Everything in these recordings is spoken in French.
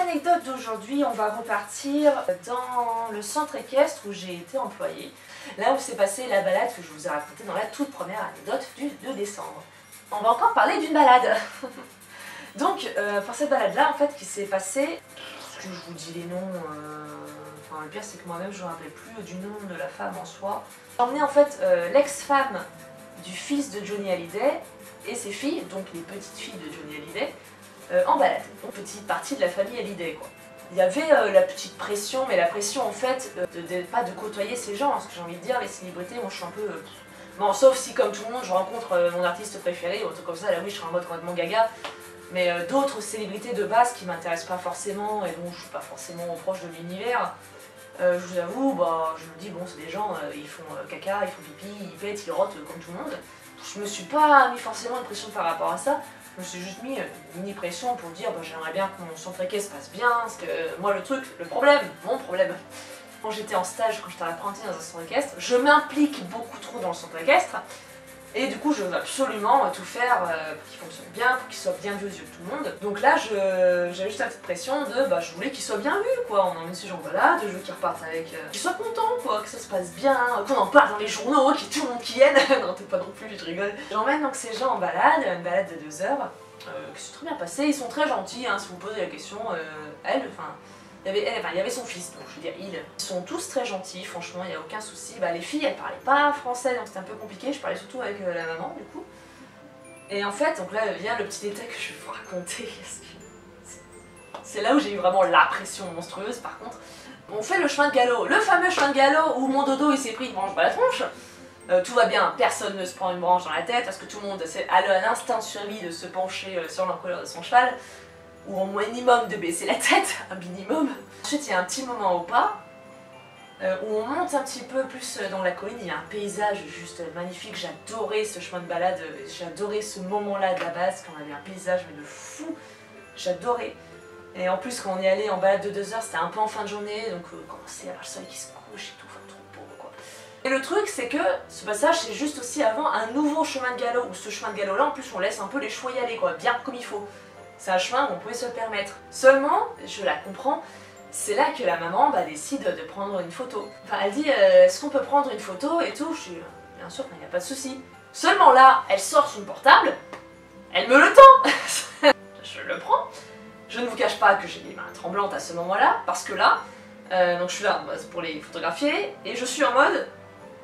l'anecdote d'aujourd'hui, on va repartir dans le centre équestre où j'ai été employée. Là où s'est passée la balade que je vous ai racontée dans la toute première anecdote du 2 décembre. On va encore parler d'une balade. Donc, pour cette balade-là, en fait, qui s'est passée, que je vous dis les noms, enfin le pire c'est que moi-même je ne me rappelle plus du nom de la femme en soi. J'ai emmené en fait l'ex-femme du fils de Johnny Hallyday et ses filles, donc les petites filles de Johnny Hallyday, en balade. Donc petite partie de la famille Hallyday quoi. Il y avait la petite pression, mais la pression en fait, pas de côtoyer ces gens, parce que j'ai envie de dire, les célébrités, moi je suis un peu... bon, sauf si comme tout le monde je rencontre mon artiste préféré ou un truc comme ça, là oui je serai en mode complètement gaga. Mais d'autres célébrités de base qui m'intéressent pas forcément et dont je suis pas forcément proche de l'univers, je vous avoue, bah, je me dis bon c'est des gens, ils font caca, ils font pipi, ils pètent, ils rotent comme tout le monde. Je me suis pas mis forcément une pression par rapport à ça, je me suis juste mis une mini pression pour dire bah, j'aimerais bien que mon centre équestre se passe bien, parce que moi le truc, mon problème, quand j'étais en stage, quand j'étais apprentie dans un centre équestre, je m'implique beaucoup trop dans le centre équestre. Et du coup, je veux absolument tout faire pour qu'il fonctionne bien, pour qu'il soit bien vu aux yeux de tout le monde. Donc là, j'avais juste la petite pression de, bah, je voulais qu'il soit bien vu, quoi. On emmène ces gens en balade, je veux qu'ils repartent avec, qu'ils soient contents, quoi, que ça se passe bien, qu'on en parle dans les journaux, qu'il y ait tout le monde qui aide. Non, t'es pas non plus, je rigole. J'emmène donc ces gens en balade, une balade de 2 heures, qui s'est très bien passée. Ils sont très gentils, hein, si vous posez la question, il y avait son fils, donc je veux dire ils sont tous très gentils, franchement il n'y a aucun souci. Bah, les filles elles parlaient pas français donc c'était un peu compliqué, je parlais surtout avec la maman du coup. Et en fait, donc là vient le petit détail que je vais vous raconter, c'est là où j'ai eu vraiment la pression monstrueuse par contre. On fait le chemin de galop, le fameux chemin de galop où mon dodo il s'est pris une branche dans la tronche. Tout va bien, personne ne se prend une branche dans la tête parce que tout le monde a l'instinct de survie de se pencher sur l'encolure de son cheval. Ou au minimum de baisser la tête, un minimum. Ensuite il y a un petit moment au pas, où on monte un petit peu plus dans la colline, il y a un paysage juste magnifique, j'adorais ce chemin de balade, j'adorais ce moment-là de la base, quand on avait un paysage mais de fou, j'adorais. Et en plus quand on est allé en balade de 2 heures, c'était un peu en fin de journée, donc on commençait à avoir le soleil qui se couche et tout, enfin trop beau quoi. Et le truc c'est que ce passage c'est juste aussi avant un nouveau chemin de galop, où ce chemin de galop là en plus on laisse un peu les chevaux y aller quoi, bien comme il faut. C'est un chemin où on pouvait se le permettre. Seulement, je la comprends, c'est là que la maman décide de prendre une photo. Enfin, elle dit est-ce qu'on peut prendre une photo et tout. Je dis bien sûr, il n'y a pas de souci. Seulement là, elle sort son portable, elle me le tend. Je le prends. Je ne vous cache pas que j'ai les mains tremblantes à ce moment-là, parce que là, donc je suis là pour les photographier, et je suis en mode,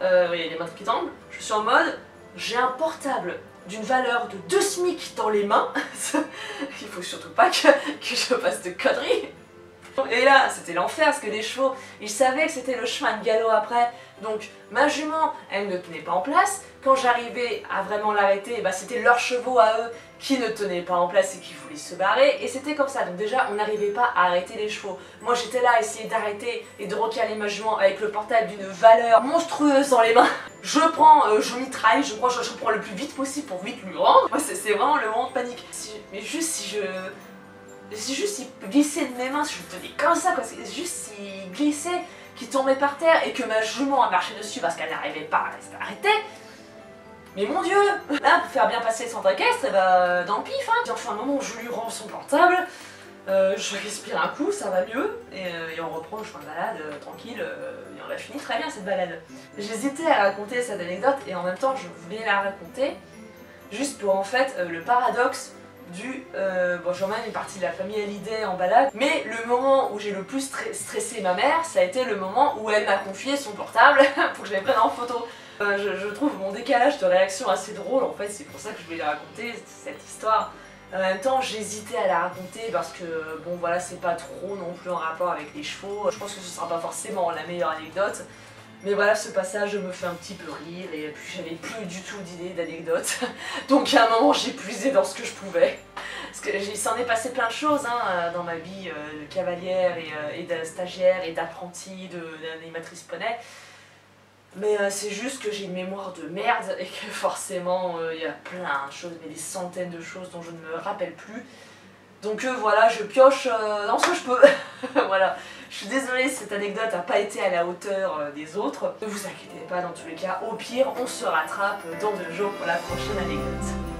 il y a les mains qui tremblent, je suis en mode, j'ai un portable d'une valeur de 2 SMIC dans les mains, il faut surtout pas que je fasse de conneries. Et là, c'était l'enfer parce que les chevaux, ils savaient que c'était le chemin de galop après, donc ma jument, elle ne tenait pas en place. Quand j'arrivais à vraiment l'arrêter, bah, c'était leurs chevaux à eux qui ne tenaient pas en place et qui voulaient se barrer, et c'était comme ça. Donc déjà, on n'arrivait pas à arrêter les chevaux. Moi, j'étais là à essayer d'arrêter et de recaler ma jument avec le portable d'une valeur monstrueuse dans les mains. Je prends, je mitraille, je prends le plus vite possible pour vite lui rendre. C'est vraiment le moment de panique. Mais juste si il glissait de mes mains, si je le tenais comme ça, quoi. C'est juste s'il glissait, qu'il tombait par terre et que ma jument a marché dessus parce qu'elle n'arrivait pas à rester arrêtée. Mais mon dieu! Là, pour faire bien passer le centre équestre, et bah, dans le pif, hein. Enfin, un moment où je lui rends son portable, je respire un coup, ça va mieux, et on reprend le chemin de balade, tranquille, et on a fini très bien cette balade. J'hésitais à raconter cette anecdote, et en même temps, je voulais la raconter, juste pour en fait, le paradoxe du... bon, j'emmène une partie de la famille Hallyday en balade, mais le moment où j'ai le plus stressé ma mère, ça a été le moment où elle m'a confié son portable pour que je les prenne en photo. Je trouve mon décalage de réaction assez drôle, en fait, c'est pour ça que je voulais la raconter, cette histoire. En même temps, j'hésitais à la raconter parce que, bon voilà, c'est pas trop non plus en rapport avec les chevaux. Je pense que ce sera pas forcément la meilleure anecdote. Mais voilà, ce passage me fait un petit peu rire et puis j'avais plus du tout d'idée d'anecdote. Donc à un moment, j'ai puisé dans ce que je pouvais. Parce que il s'en est passé plein de choses hein, dans ma vie de cavalière et de stagiaire et d'apprentie, d'animatrice poney. Mais c'est juste que j'ai une mémoire de merde et que forcément il y a plein de choses, mais des centaines de choses dont je ne me rappelle plus. Donc voilà, je pioche dans ce que je peux. Voilà, je suis désolée si cette anecdote n'a pas été à la hauteur des autres. Ne vous inquiétez pas, dans tous les cas, au pire, on se rattrape dans 2 jours pour la prochaine anecdote.